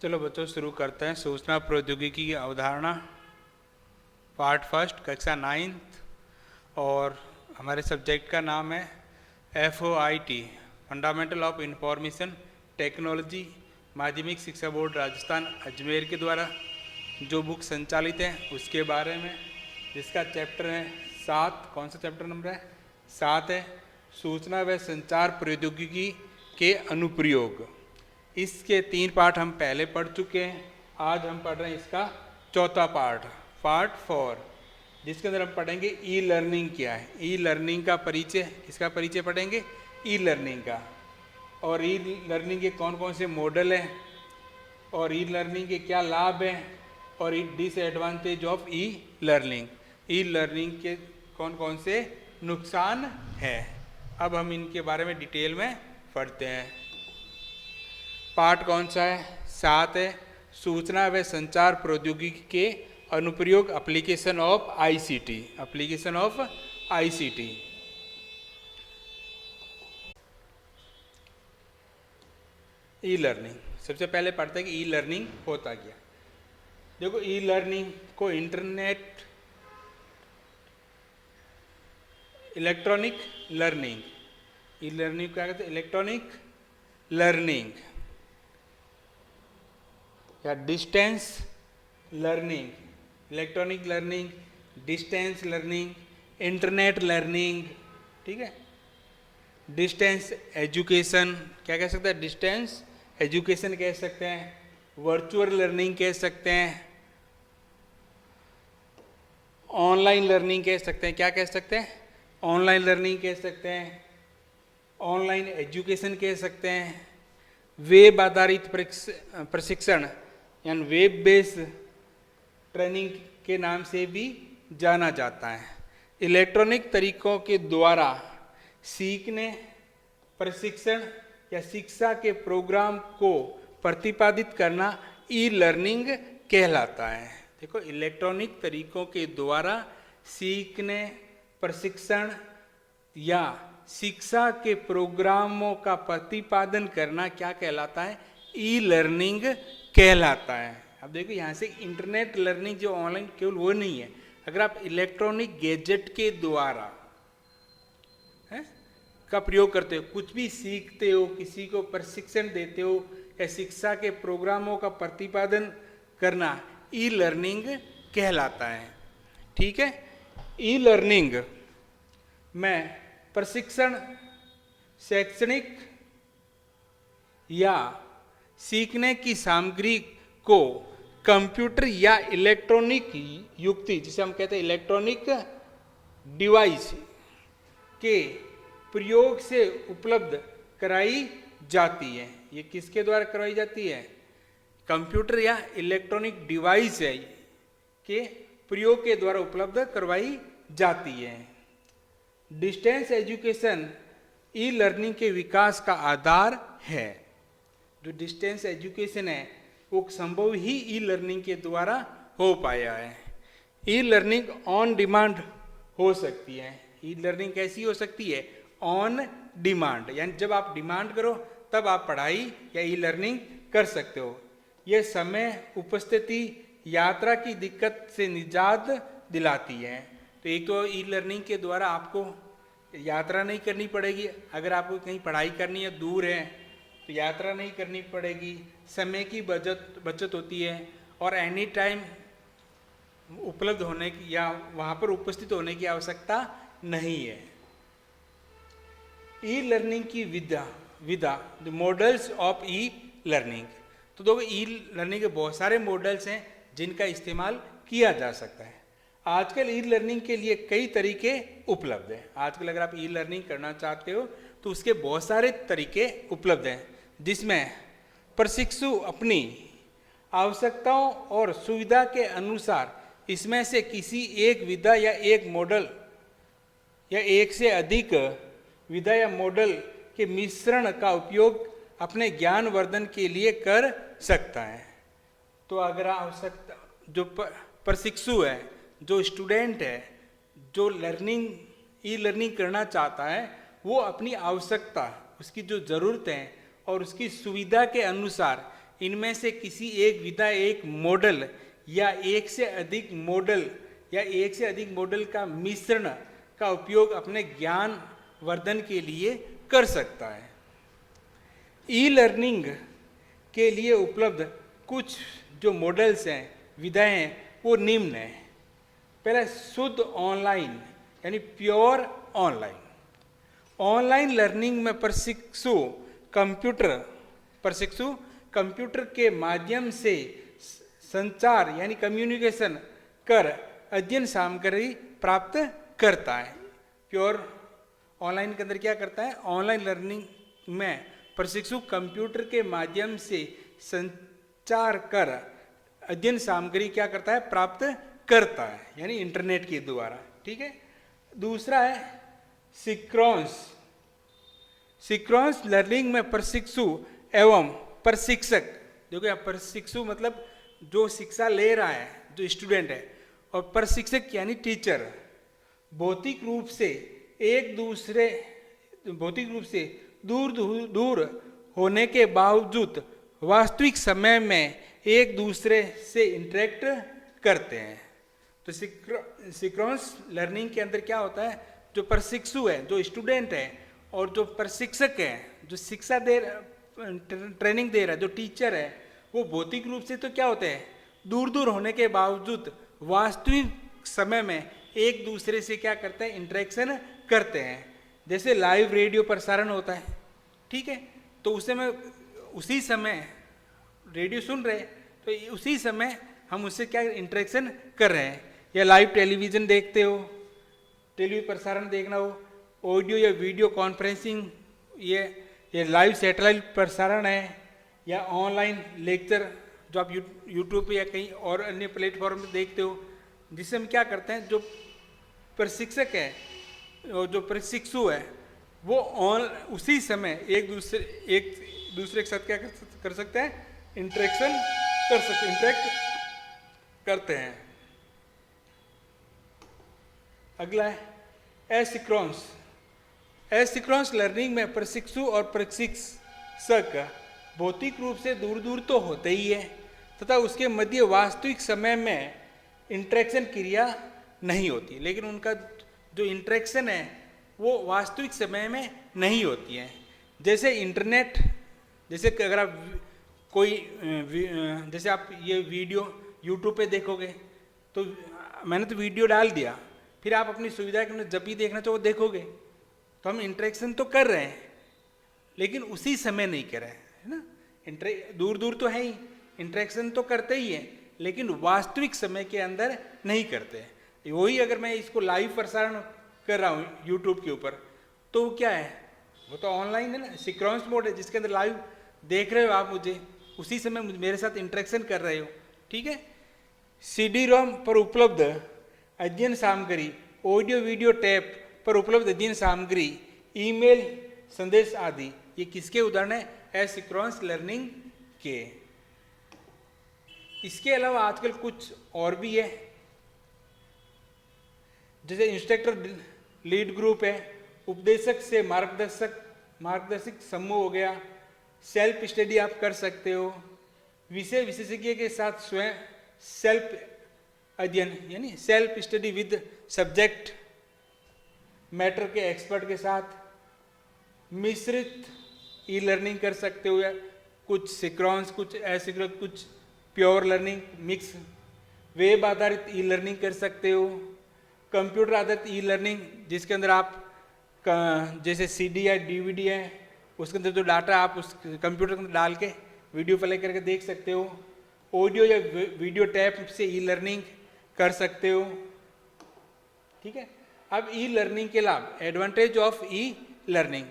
चलो बच्चों शुरू करते हैं। सूचना प्रौद्योगिकी की अवधारणा पार्ट फर्स्ट, कक्षा 9th, और हमारे सब्जेक्ट का नाम है FOIT, fundamental of information technology, माध्यमिक शिक्षा बोर्ड राजस्थान अजमेर के द्वारा जो बुक संचालित है उसके बारे में, जिसका चैप्टर है 7। कौन सा चैप्टर नंबर है? 7 है। सूचना व संचार प्रौद्योगिकी के अनुप्रयोग। इसके 3 पार्ट हम पहले पढ़ चुके हैं। आज हम पढ़ रहे हैं इसका चौथा पार्ट 4, जिसके अंदर हम पढ़ेंगे ई लर्निंग क्या है। ई लर्निंग का परिचय, इसका परिचय पढ़ेंगे ई लर्निंग का, और ई लर्निंग के कौन कौन से मॉडल हैं, और ई लर्निंग के क्या लाभ हैं, और e disadvantage of e learning, e learning के कौन कौन से नुकसान हैं। अब हम इनके बारे में डिटेल में पढ़ते हैं। पार्ट कौन सा है? 7 है। सूचना व संचार प्रौद्योगिकी के अनुप्रयोग, application of ICT, application of ICT. E learning सबसे पहले पढ़ते हैं कि ई लर्निंग होता क्या। देखो, ई लर्निंग को internet electronic learning, e learning क्या कहते हैं? इलेक्ट्रॉनिक लर्निंग या distance learning, electronic learning, distance learning, internet learning, ठीक है। डिस्टेंस एजुकेशन क्या कह सकते हैं? डिस्टेंस एजुकेशन कह सकते हैं, वर्चुअल लर्निंग कह सकते हैं, ऑनलाइन लर्निंग कह सकते हैं। क्या कह सकते हैं? ऑनलाइन लर्निंग कह सकते हैं, ऑनलाइन एजुकेशन कह सकते हैं, वेब आधारित प्रशिक्षण यानी वेब बेस्ड ट्रेनिंग के नाम से भी जाना जाता है। इलेक्ट्रॉनिक तरीकों के द्वारा सीखने, प्रशिक्षण या शिक्षा के प्रोग्राम को प्रतिपादित करना ई लर्निंग कहलाता है। देखो, इलेक्ट्रॉनिक तरीकों के द्वारा सीखने, प्रशिक्षण या शिक्षा के प्रोग्रामों का प्रतिपादन करना क्या कहलाता है? ई लर्निंग कहलाता है। अब देखो, यहाँ से इंटरनेट लर्निंग जो ऑनलाइन केवल वो नहीं है। अगर आप इलेक्ट्रॉनिक गैजेट के द्वारा का प्रयोग करते हो, कुछ भी सीखते हो, किसी को प्रशिक्षण देते हो या शिक्षा के प्रोग्रामों का प्रतिपादन करना ई लर्निंग कहलाता है। ठीक है। ई लर्निंग में प्रशिक्षण, शैक्षणिक या सीखने की सामग्री को कंप्यूटर या इलेक्ट्रॉनिक युक्ति, जिसे हम कहते हैं इलेक्ट्रॉनिक डिवाइस के प्रयोग से उपलब्ध कराई जाती है। ये किसके द्वारा करवाई जाती है? कंप्यूटर या इलेक्ट्रॉनिक डिवाइस है के प्रयोग के द्वारा उपलब्ध करवाई जाती है। डिस्टेंस एजुकेशन ई लर्निंग के विकास का आधार है। जो डिस्टेंस एजुकेशन है वो संभव ही ई लर्निंग के द्वारा हो पाया है। ई लर्निंग ऑन डिमांड हो सकती है। ई लर्निंग कैसी हो सकती है? ऑन डिमांड, यानी जब आप डिमांड करो तब आप पढ़ाई या ई लर्निंग कर सकते हो। यह समय, उपस्थिति, यात्रा की दिक्कत से निजात दिलाती है। तो एक तो ई लर्निंग के द्वारा आपको यात्रा नहीं करनी पड़ेगी। अगर आपको कहीं पढ़ाई करनी है, दूर है, तो यात्रा नहीं करनी पड़ेगी, समय की बचत होती है, और एनी टाइम उपलब्ध होने की या वहाँ पर उपस्थित होने की आवश्यकता नहीं है। ई लर्निंग की विधा the models of e learning. तो देखो, ई लर्निंग के बहुत सारे मॉडल्स हैं जिनका इस्तेमाल किया जा सकता है। आजकल ई लर्निंग के लिए कई तरीके उपलब्ध हैं। आजकल अगर आप ई लर्निंग करना चाहते हो तो उसके बहुत सारे तरीके उपलब्ध हैं, जिसमें प्रशिक्षु अपनी आवश्यकताओं और सुविधा के अनुसार इसमें से किसी एक विधा या एक मॉडल या एक से अधिक विधा या मॉडल के मिश्रण का उपयोग अपने ज्ञान वर्धन के लिए कर सकता है। तो अगर आवश्यकता, जो प्रशिक्षु है, जो स्टूडेंट है, जो ई लर्निंग करना चाहता है, वो अपनी आवश्यकता, उसकी जो ज़रूरत है और उसकी सुविधा के अनुसार इनमें से किसी एक विधा, एक मॉडल या एक से अधिक मॉडल या एक से अधिक मॉडल का मिश्रण का उपयोग अपने ज्ञान वर्धन के लिए कर सकता है। ई लर्निंग के लिए उपलब्ध कुछ जो मॉडल्स हैं, विधाएं हैं, वो निम्न हैं। पहला, शुद्ध ऑनलाइन यानी प्योर ऑनलाइन। ऑनलाइन लर्निंग में प्रशिक्षु कंप्यूटर के माध्यम से संचार यानी कम्युनिकेशन कर अध्ययन सामग्री प्राप्त करता है। प्योर ऑनलाइन के अंदर क्या करता है? ऑनलाइन लर्निंग में प्रशिक्षु कंप्यूटर के माध्यम से संचार कर अध्ययन सामग्री क्या करता है? प्राप्त करता है, यानी इंटरनेट के द्वारा। ठीक है। दूसरा है सिंक्रोनस लर्निंग में प्रशिक्षु एवं प्रशिक्षक, देखो यहाँ प्रशिक्षु मतलब जो शिक्षा ले रहा है, जो स्टूडेंट है, और प्रशिक्षक यानी टीचर भौतिक रूप से दूर होने के बावजूद वास्तविक समय में एक दूसरे से इंटरेक्ट करते हैं। तो सिंक्रोनस लर्निंग के अंदर क्या होता है? जो प्रशिक्षु है, जो स्टूडेंट है, और जो प्रशिक्षक है, जो शिक्षा ट्रेनिंग दे रहा है, जो टीचर है, वो भौतिक रूप से तो क्या होते हैं? दूर होने के बावजूद वास्तविक समय में एक दूसरे से क्या करते हैं? इंटरेक्शन करते हैं। जैसे लाइव रेडियो प्रसारण होता है, ठीक है, तो उसी समय रेडियो सुन रहे हैं, तो उसी समय हम उससे क्या इंटरेक्शन कर रहे हैं। या लाइव टेलीविज़न देखते हो, टेलीविजन प्रसारण देखना हो, ऑडियो या वीडियो कॉन्फ्रेंसिंग, ये लाइव सैटेलाइट प्रसारण है, या ऑनलाइन लेक्चर जो आप यूट्यूब पे या कहीं और अन्य प्लेटफॉर्म पे देखते हो, जिससे हम क्या करते हैं? जो प्रशिक्षक है और जो प्रशिक्षु है, वो उसी समय एक दूसरे के साथ क्या कर सकते हैं? इंटरेक्ट करते हैं। अगला है एसिंक्रोनस लर्निंग में प्रशिक्षु और प्रशिक्षक भौतिक रूप से दूर तो होते ही है, तथा उसके मध्य वास्तविक समय में इंटरेक्शन क्रिया नहीं होती, लेकिन उनका जो इंटरेक्शन है वो वास्तविक समय में नहीं होती है। जैसे इंटरनेट, जैसे अगर आप जैसे आप ये वीडियो यूट्यूब पे देखोगे, तो मैंने तो वीडियो डाल दिया, फिर आप अपनी सुविधा के जब भी देखना चाहो देखोगे, तो हम इंटरेक्शन तो कर रहे हैं, लेकिन उसी समय नहीं कर रहे हैं, है ना। दूर तो है ही, इंटरेक्शन तो करते ही हैं, लेकिन वास्तविक समय के अंदर नहीं करते। वही अगर मैं इसको लाइव प्रसारण कर रहा हूँ यूट्यूब के ऊपर, तो क्या है? वो तो ऑनलाइन है ना, सिंक्रोनस मोड है, जिसके अंदर लाइव देख रहे हो आप मुझे, उसी समय मेरे साथ इंटरेक्शन कर रहे हो। ठीक है। CD-ROM पर उपलब्ध अध्ययन सामग्री, ऑडियो वीडियो टैप पर उपलब्ध अध्ययन सामग्री, ईमेल संदेश आदि, ये किसके उदाहरण है? एसिंक्रोनस लर्निंग के। इसके अलावा आजकल कुछ और भी है, जैसे इंस्ट्रक्टर लीड ग्रुप है, उपदेशक से मार्गदर्शक समूह हो गया, सेल्फ स्टडी आप कर सकते हो, विषय विशेषज्ञ के साथ स्वयं सेल्फ अध्ययन यानी self study with subject matter के एक्सपर्ट के साथ, मिश्रित ई लर्निंग कर सकते हो, या कुछ सिंक्रोनस, कुछ एसिंक्रोनस, कुछ प्योर लर्निंग मिक्स, वेब आधारित ई लर्निंग कर सकते हो, कंप्यूटर आधारित ई लर्निंग जिसके अंदर आप जैसे CD या DVD है, उसके अंदर जो डाटा आप उस कंप्यूटर के अंदर डाल के वीडियो प्ले करके देख सकते हो, ऑडियो या वीडियो टैप से ई लर्निंग कर सकते हो। ठीक है। अब ई लर्निंग के लाभ, advantage of e learning,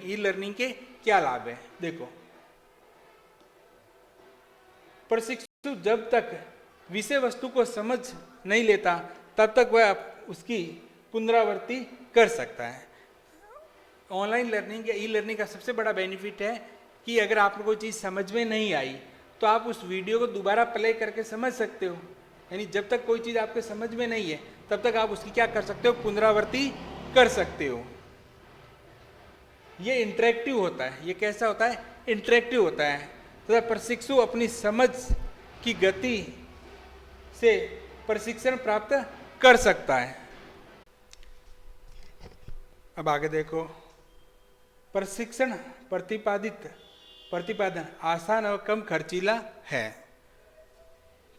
e learning के क्या लाभ है? देखो, प्रशिक्षु जब तक विषय वस्तु को समझ नहीं लेता तब तक वह उसकी पुनरावृत्ति कर सकता है। ऑनलाइन लर्निंग या ई लर्निंग का सबसे बड़ा बेनिफिट है कि अगर आपको कोई चीज़ समझ में नहीं आई तो आप उस वीडियो को दोबारा प्ले करके समझ सकते हो। यानी जब तक कोई चीज़ आपके समझ में नहीं है तब तक आप उसकी क्या कर सकते हो? पुनरावृत्ति कर सकते हो। ये इंटरेक्टिव होता है। ये कैसा होता है? इंटरेक्टिव होता है। तथा प्रशिक्षु अपनी समझ की गति से प्रशिक्षण प्राप्त कर सकता है। अब आगे देखो, प्रशिक्षण प्रतिपादन आसान और कम खर्चीला है।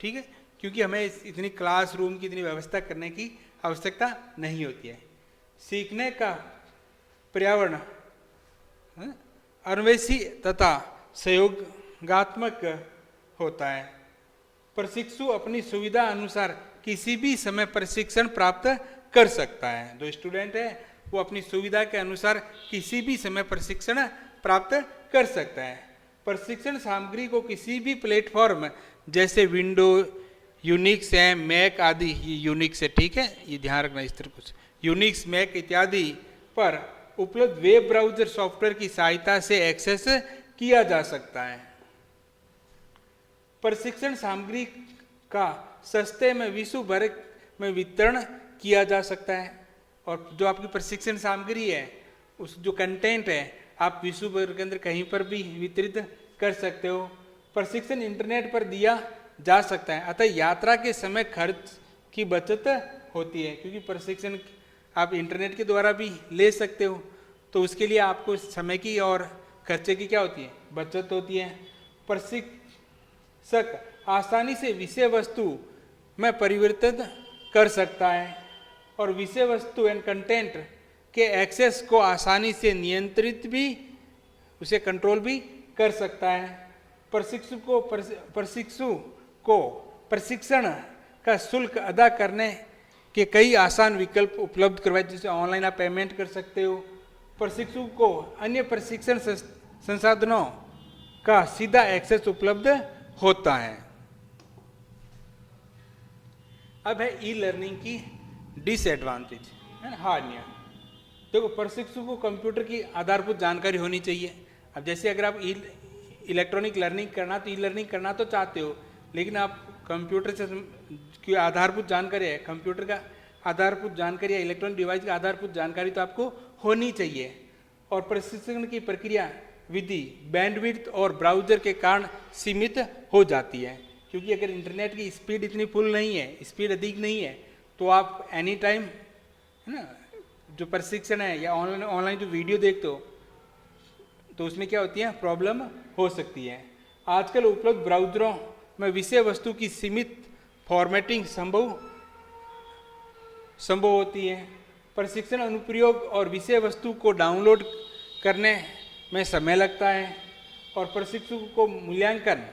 ठीक है, क्योंकि हमें इतनी क्लासरूम की इतनी व्यवस्था करने की आवश्यकता नहीं होती है। सीखने का पर्यावरण अन्वेषी तथा सहयोगात्मक होता है। प्रशिक्षु अपनी सुविधा अनुसार किसी भी समय प्रशिक्षण प्राप्त कर सकता है। जो स्टूडेंट है वो अपनी सुविधा के अनुसार किसी भी समय प्रशिक्षण प्राप्त कर सकता है। प्रशिक्षण सामग्री को किसी भी प्लेटफॉर्म जैसे विंडो, यूनिक्स है, मैक आदि, ये यूनिक्स है, ठीक है, ये ध्यान रखना, इस तरह कुछ यूनिक्स, मैक इत्यादि पर उपलब्ध वेब ब्राउजर सॉफ्टवेयर की सहायता से एक्सेस किया जा सकता है। प्रशिक्षण सामग्री का सस्ते में विश्व भर में वितरण किया जा सकता है। और जो आपकी प्रशिक्षण सामग्री है, उस जो कंटेंट है, आप विश्व भर के अंदर कहीं पर भी वितरित कर सकते हो। प्रशिक्षण इंटरनेट पर दिया जा सकता है, अतः यात्रा के समय खर्च की बचत होती है, क्योंकि प्रशिक्षण आप इंटरनेट के द्वारा भी ले सकते हो, तो उसके लिए आपको समय की और खर्चे की क्या होती है? बचत होती है। प्रशिक्षक आसानी से विषय वस्तु में परिवर्तन कर सकता है और विषय वस्तु एंड कंटेंट के एक्सेस को आसानी से नियंत्रित भी, उसे कंट्रोल भी कर सकता है। प्रशिक्षु को प्रशिक्षण का शुल्क अदा करने के कई आसान विकल्प उपलब्ध करवाए, जिससे ऑनलाइन आप पेमेंट कर सकते हो। प्रशिक्षु को अन्य प्रशिक्षण संसाधनों का सीधा एक्सेस उपलब्ध होता है। अब है ई लर्निंग की डिसएडवांटेज, है ना, हानियां। देखो, प्रशिक्षु को कंप्यूटर की आधारभूत जानकारी होनी चाहिए। अब जैसे अगर आप इलेक्ट्रॉनिक लर्निंग करना, तो ई लर्निंग करना तो चाहते हो, लेकिन आप कंप्यूटर से की आधारभूत जानकारी है, कंप्यूटर का आधारभूत जानकारी है, इलेक्ट्रॉनिक डिवाइस का आधारभूत जानकारी तो आपको होनी चाहिए। और प्रशिक्षण की प्रक्रिया विधि बैंडविड्थ और ब्राउजर के कारण सीमित हो जाती है, क्योंकि अगर इंटरनेट की स्पीड इतनी फुल नहीं है, स्पीड अधिक नहीं है, तो आप एनी टाइम, है ना, जो प्रशिक्षण है या ऑनलाइन जो वीडियो देखते हो, तो उसमें क्या होती है? प्रॉब्लम हो सकती है। आजकल उपलब्ध ब्राउजरों में विषय वस्तु की सीमित फॉर्मेटिंग संभव होती है। प्रशिक्षण अनुप्रयोग और विषय वस्तु को डाउनलोड करने में समय लगता है और प्रशिक्षु को मूल्यांकन,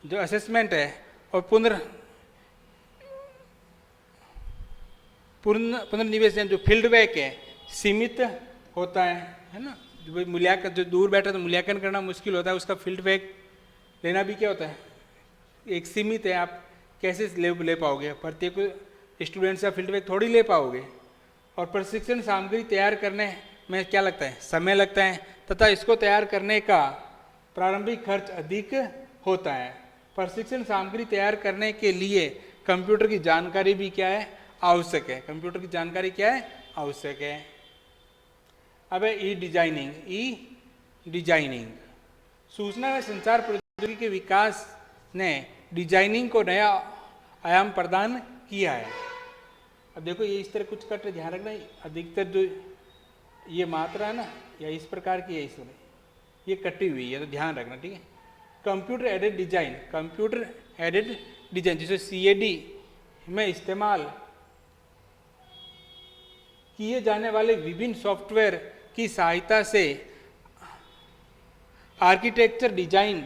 जो असेसमेंट है, और पुनर्निवेश जो फीडबैक है, सीमित होता है ना। जो मूल्यांकन, जो दूर बैठा तो मूल्यांकन करना मुश्किल होता है, उसका फीडबैक लेना भी क्या होता है? एक सीमित है, आप कैसे ले पाओगे? प्रत्येक स्टूडेंट से फीडबैक थोड़ी ले पाओगे। और प्रशिक्षण सामग्री तैयार करने में क्या लगता है? समय लगता है, तथा इसको तैयार करने का प्रारंभिक खर्च अधिक होता है। प्रशिक्षण सामग्री तैयार करने के लिए कंप्यूटर की जानकारी भी क्या है? आवश्यक है। कंप्यूटर की जानकारी क्या है? आवश्यक है। अब है ई डिजाइनिंग। सूचना व संचार प्रौद्योगिकी के विकास ने डिजाइनिंग को नया आयाम प्रदान किया है। अब देखो, ये इस तरह कुछ कट, ध्यान रखना, अधिकतर जो ये मात्रा है ना, या इस प्रकार की है, इसमें ये कटी हुई है, तो ध्यान रखना, ठीक है। कंप्यूटर एडेड डिजाइन, जिसे CAD में इस्तेमाल किए जाने वाले विभिन्न सॉफ्टवेयर की सहायता से आर्किटेक्चर डिजाइन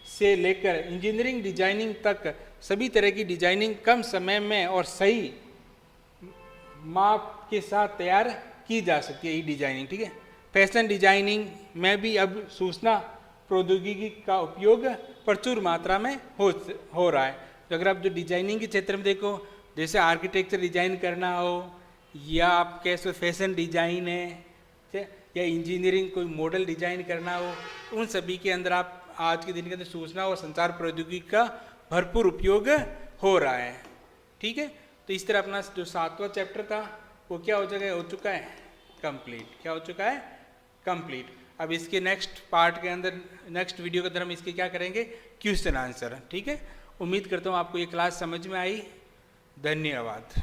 से लेकर इंजीनियरिंग डिजाइनिंग तक सभी तरह की डिजाइनिंग कम समय में और सही माप के साथ तैयार की जा सकती है। ई डिजाइनिंग, ठीक है। फैशन डिजाइनिंग में भी अब सूचना प्रौद्योगिकी का उपयोग प्रचुर मात्रा में हो रहा है। तो अगर आप जो डिजाइनिंग के क्षेत्र में देखो, जैसे आर्किटेक्चर डिजाइन करना हो, या आप कैसे फैशन डिजाइन है, या इंजीनियरिंग कोई मॉडल डिजाइन करना हो, उन सभी के अंदर आप आज के दिन के अंदर सूचना और संचार प्रौद्योगिकी का भरपूर उपयोग हो रहा है, ठीक है। तो इस तरह अपना जो 7वां चैप्टर था वो क्या हो चुका है? कंप्लीट। क्या हो चुका है? कंप्लीट। अब इसके नेक्स्ट पार्ट के अंदर, नेक्स्ट वीडियो के अंदर हम इसके क्या करेंगे, क्वेश्चन आंसर। ठीक है, उम्मीद करता हूँ आपको ये क्लास समझ में आई। धन्यवाद।